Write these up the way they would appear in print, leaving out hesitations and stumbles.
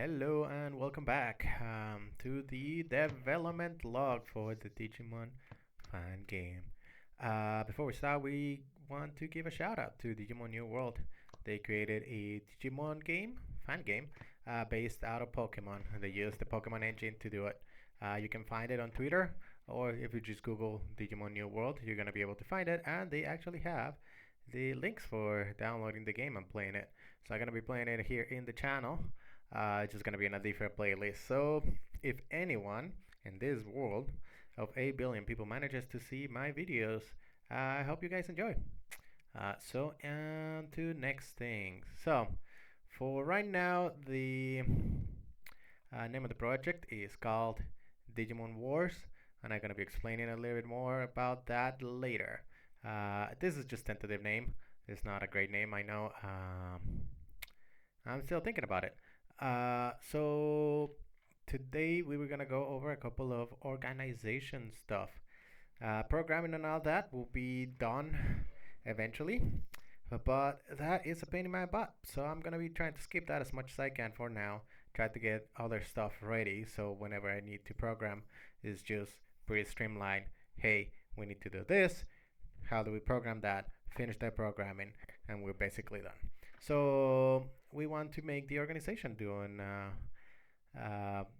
Hello and welcome back to the development log for the Digimon fan game. Before we start, we want to give a shout out to Digimon New World. They created a Digimon game, fan game, based out of Pokemon. They used the Pokemon engine to do it. You can find it on Twitter, or if you just Google Digimon New World, you're gonna be able to find it. And they actually have the links for downloading the game and playing it. So I'm gonna be playing it here in the channel. It's just gonna be in a different playlist. So if anyone in this world of 8 billion people manages to see my videos, I hope you guys enjoy. So on to next thing. So for right now, the name of the project is called Digimon Wars, and I'm gonna be explaining a little bit more about that later. This is just tentative name. It's not a great name, I know. I'm still thinking about it. So today we were gonna go over a couple of organization stuff. Programming and all that will be done eventually, but that is a pain in my butt. So I'm gonna be trying to skip that as much as I can for now. Try to get other stuff ready so whenever I need to program, it's just pretty streamlined. Hey, we need to do this. How do we program that? Finish that programming, and we're basically done. So we want to make the organization doing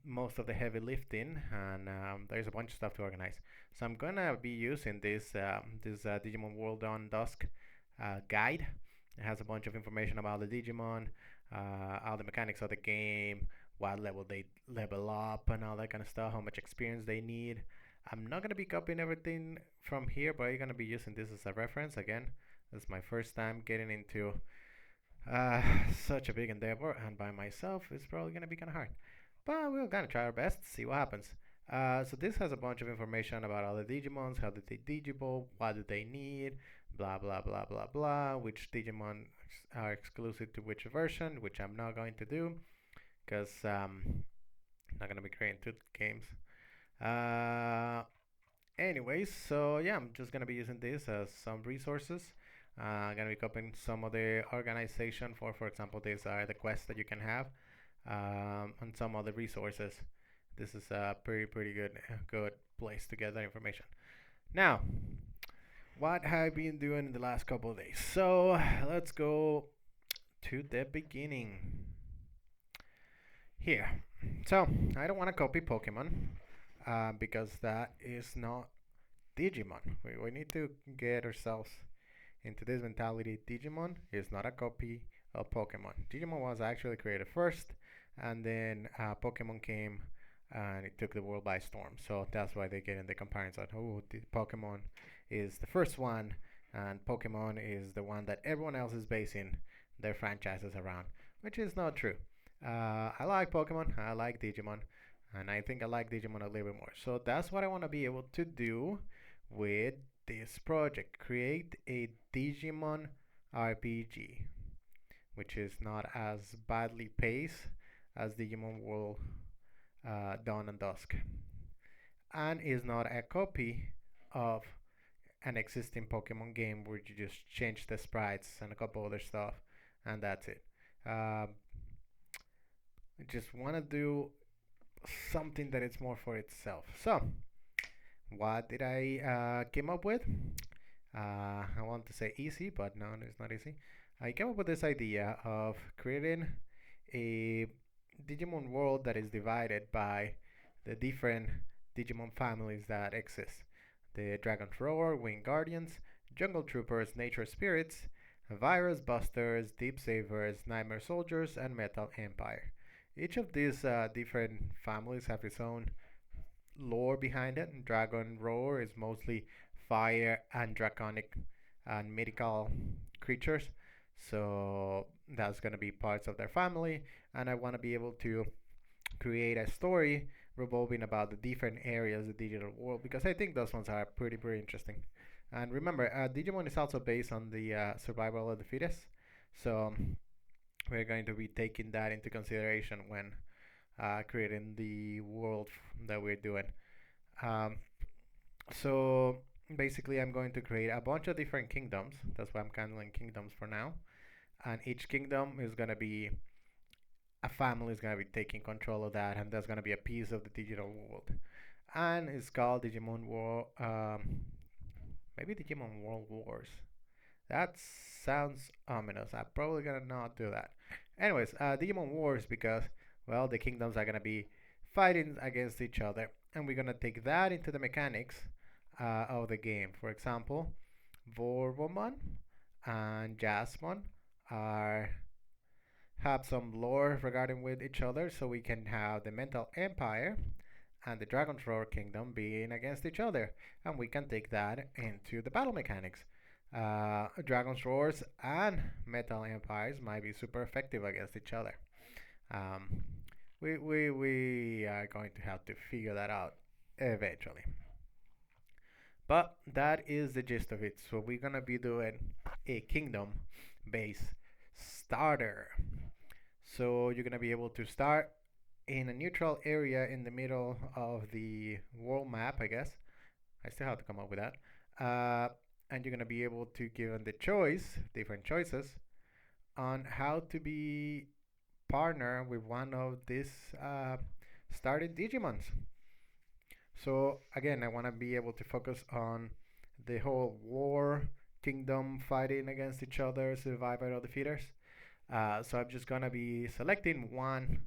most of the heavy lifting, and there's a bunch of stuff to organize. So I'm gonna be using this Digimon World on Dusk guide. It has a bunch of information about the Digimon, all the mechanics of the game, what level they level up, and all that kind of stuff. How much experience they need. I'm not gonna be copying everything from here, but I'm gonna be using this as a reference again. This is my first time getting into uh, such a big endeavor, and by myself, it's probably gonna be kind of hard. But we're gonna try our best, see what happens. So this has a bunch of information about all the Digimons, how did they Digivolve, what do they need, blah blah blah blah blah, which Digimon are exclusive to which version, which I'm not going to do, because I'm not gonna be creating two games. Uh, Anyways, so yeah, I'm just gonna be using this as some resources. I'm gonna be copying some of the organization for example, these are the quests that you can have, and some other resources. This is a pretty good place to get that information. Now, what have I been doing in the last couple of days? So let's go to the beginning here. So I don't want to copy Pokemon because that is not Digimon. We need to get ourselves into this mentality. Digimon is not a copy of Pokemon. Digimon was actually created first, and then Pokemon came and it took the world by storm. So that's why they get in the comparison. Oh, the Pokemon is the first one, and Pokemon is the one that everyone else is basing their franchises around, which is not true. I like Pokemon, I like Digimon, and I think I like Digimon a little bit more. So that's what I want to be able to do with this project. Create a Digimon RPG, which is not as badly paced as Digimon World Dawn and Dusk, and is not a copy of an existing Pokemon game where you just change the sprites and a couple other stuff, and that's it. I just want to do something that is more for itself. So, what did I came up with? I want to say easy, but no, it's not easy. I came up with this idea of creating a Digimon world that is divided by the different Digimon families that exist. The Dragon Roar, Wing Guardians, Jungle Troopers, Nature Spirits, Virus Busters, Deep Savers, Nightmare Soldiers, and Metal Empire. Each of these different families have its own lore behind it. Dragon Roar is mostly fire and draconic and mythical creatures. So that's going to be parts of their family. And I want to be able to create a story revolving about the different areas of the digital world because I think those ones are pretty interesting. And remember, Digimon is also based on the survival of the fittest. So we're going to be taking that into consideration when creating the world that we're doing. Um, so basically, I'm going to create a bunch of different kingdoms. That's why I'm handling kingdoms for now. And each kingdom is going to be a family is gonna be taking control of that, and that's gonna be a piece of the digital world. And it's called Digimon War. Maybe Digimon World Wars. That sounds ominous. I'm probably gonna not do that. Anyways, Digimon Wars because well, the kingdoms are gonna be fighting against each other, and we're gonna take that into the mechanics of the game. For example, Vorvomon and Jasmine are have some lore regarding with each other, so we can have the Mental Empire and the Dragon's Roar Kingdom being against each other, and we can take that into the battle mechanics. Dragon's Roars and Metal Empires might be super effective against each other. Um, we are going to have to figure that out eventually. But that is the gist of it. So we're gonna be doing a kingdom based starter. So you're gonna be able to start in a neutral area in the middle of the world map, I guess. I still have to come up with that. And you're gonna be able to give the choice, different choices, on how to be partner with one of these starting Digimons. So again, I want to be able to focus on the whole war, kingdom fighting against each other, survivor of the fittest. So I'm just gonna be selecting one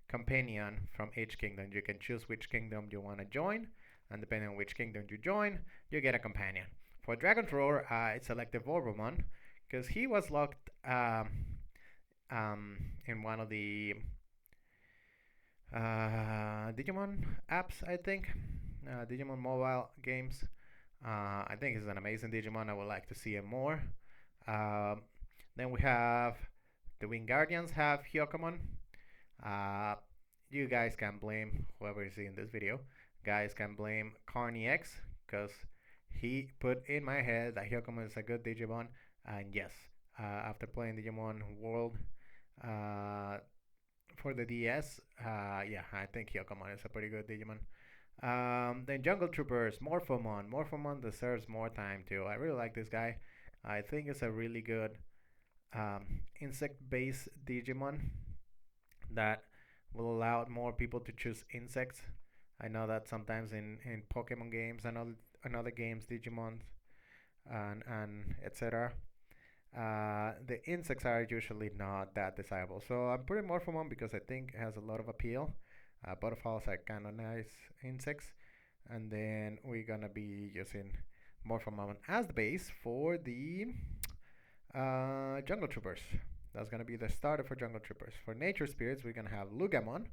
companion from each kingdom. You can choose which kingdom you want to join, and depending on which kingdom you join, you get a companion. For Dragon's Roar, I selected Vorbomon because he was locked in one of the Digimon apps, I think. Digimon mobile games. I think he's an amazing Digimon. I would like to see him more. Um, then we have the Wing Guardians have Hyokomon. Uh, you guys can blame whoever is in this video. Guys can blame Carney X because he put in my head that Hyokomon is a good Digimon. And yes, after playing Digimon World uh, for the DS, yeah, I think Hyokomon is a pretty good Digimon. Then Jungle Troopers, Morphomon. Morphomon deserves more time too. I really like this guy. I think it's a really good insect-based Digimon that will allow more people to choose insects. I know that sometimes in Pokemon games and other games, Digimon and etc. The insects are usually not that desirable. So I'm putting Morphomon because I think it has a lot of appeal. Butterflies are kind of nice insects. And then we're gonna be using Morphomon as the base for the Jungle Troopers. That's gonna be the starter for Jungle Troopers. For Nature Spirits, we're gonna have Lugamon.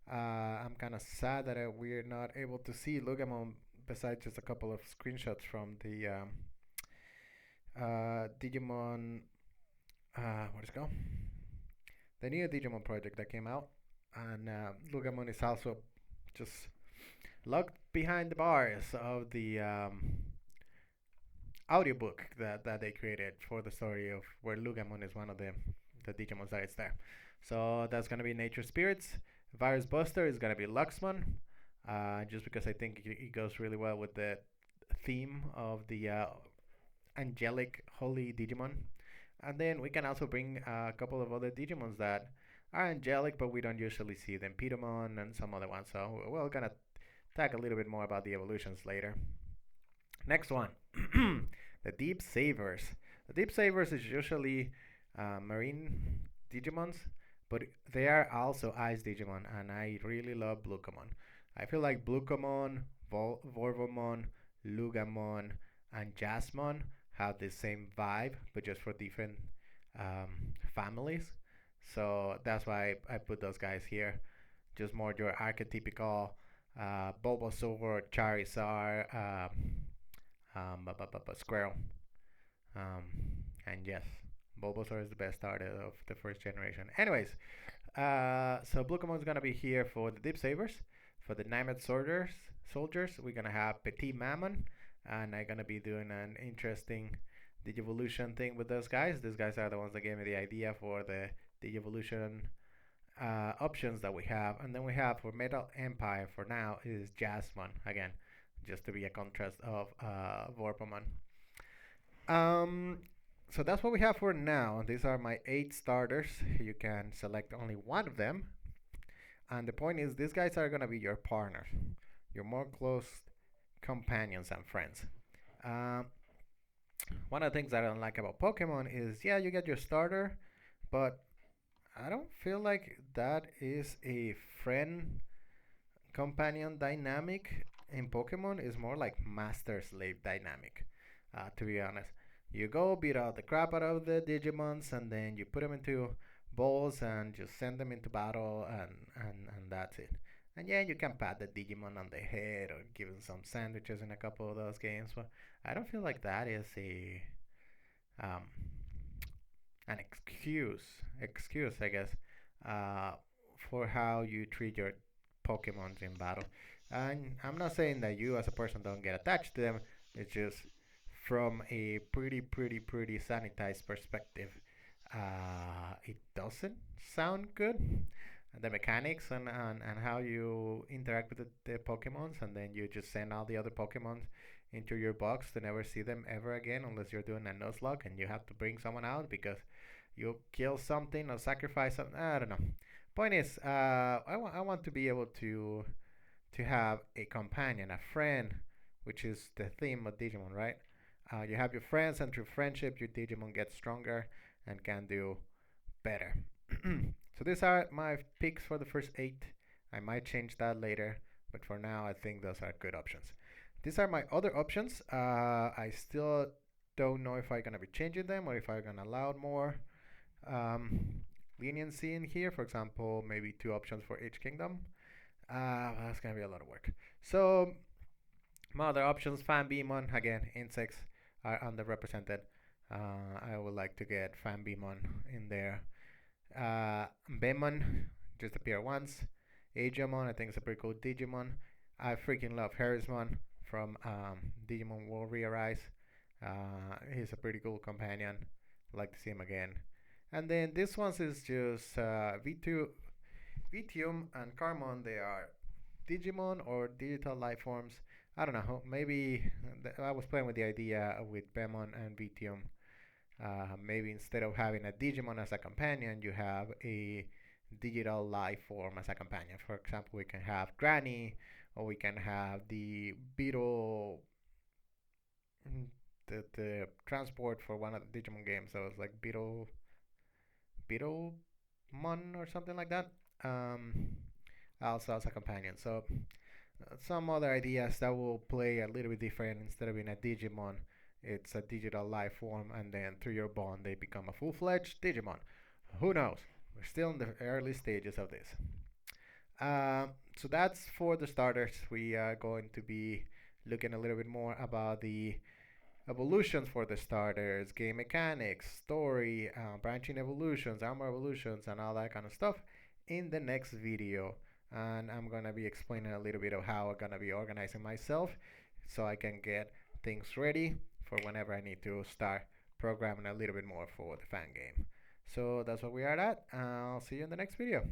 I'm kind of sad that we're not able to see Lugamon besides just a couple of screenshots from the Digimon. What is it called? The new Digimon project that came out, and Lugamon is also just locked behind the bars of the audiobook that they created for the story of where Lugamon is one of the Digimons that is there. So that's gonna be Nature Spirits. Virus Buster is gonna be Luxmon, just because I think it goes really well with the theme of the angelic holy Digimon. And then we can also bring a couple of other Digimons that are angelic, but we don't usually see them. Pitomon and some other ones. So we're gonna talk a little bit more about the evolutions later. Next one, the Deep Savers. The Deep Savers is usually marine Digimons, but they are also Ice Digimon, and I really love Blucomon. I feel like Blucomon, Vorvomon, Lugamon, and Jasmon have the same vibe, but just for different families. So that's why I put those guys here. Just more your archetypical Bulbasaur, Charizard, Squirrel. Um, and yes, Bulbasaur is the best starter of the first generation. Anyways, so Blucomon is gonna be here for the Deep Savers. For the Naimet soldiers, we're gonna have Petit Mammon, and I'm gonna be doing an interesting Digivolution thing with those guys. These guys are the ones that gave me the idea for the Digivolution options that we have. And then we have for Metal Empire for now is Jasmine again, just to be a contrast of Vorpomon. Um, So that's what we have for now. These are my 8 starters. You can select only one of them. And the point is, these guys are gonna be your partners, your more close companions and friends. Um, One of the things that I don't like about Pokemon is, yeah, you get your starter, but I don't feel like that is a friend companion dynamic in Pokemon. Is more like master slave dynamic, to be honest. You go beat out the crap out of the Digimons, and then you put them into balls and just send them into battle, and that's it. And yeah, you can pat the Digimon on the head or give them some sandwiches in a couple of those games, but I don't feel like that is a um, an excuse, I guess, uh, for how you treat your Pokemons in battle. And I'm not saying that you as a person don't get attached to them. It's just from a pretty sanitized perspective. It doesn't sound good. The mechanics and how you interact with the Pokemons, and then you just send all the other Pokemons into your box to never see them ever again unless you're doing a Nuzlocke and you have to bring someone out because you kill something or sacrifice something. I don't know. Point is, I want to be able to have a companion, a friend, which is the theme of Digimon, right? You have your friends, and through friendship, your Digimon gets stronger and can do better. So these are my picks for the first 8. I might change that later, but for now, I think those are good options. These are my other options. I still don't know if I'm gonna be changing them or if I'm gonna allow more um, leniency in here. For example, maybe 2 options for each kingdom. That's gonna be a lot of work. So my other options, Fan Beamon, again, insects are underrepresented. I would like to get Fan Beamon in there. Beamon just appeared once. Agemon, I think it's a pretty cool Digimon. I freaking love Harrismon from Digimon Warrior Rise. He's a pretty cool companion. I'd like to see him again. And then this one is just V2, Vitium, and Carmon. They are Digimon or digital life forms. I don't know. Maybe I was playing with the idea with Bemon and Vitium. Maybe instead of having a Digimon as a companion, you have a digital life form as a companion. For example, we can have Granny, or we can have the Beetle, the transport for one of the Digimon games. So it's like Beetlemon or something like that. Um, Also as a companion. So some other ideas that will play a little bit different. Instead of being a Digimon, it's a digital life form, and then through your bond, they become a full-fledged Digimon. Who knows? We're still in the early stages of this. So that's for the starters. We are going to be looking a little bit more about the evolutions for the starters, game mechanics, story, branching evolutions, armor evolutions, and all that kind of stuff in the next video. And I'm gonna be explaining a little bit of how I'm gonna be organizing myself so I can get things ready for whenever I need to start programming a little bit more for the fan game. So that's what we are at. I'll see you in the next video.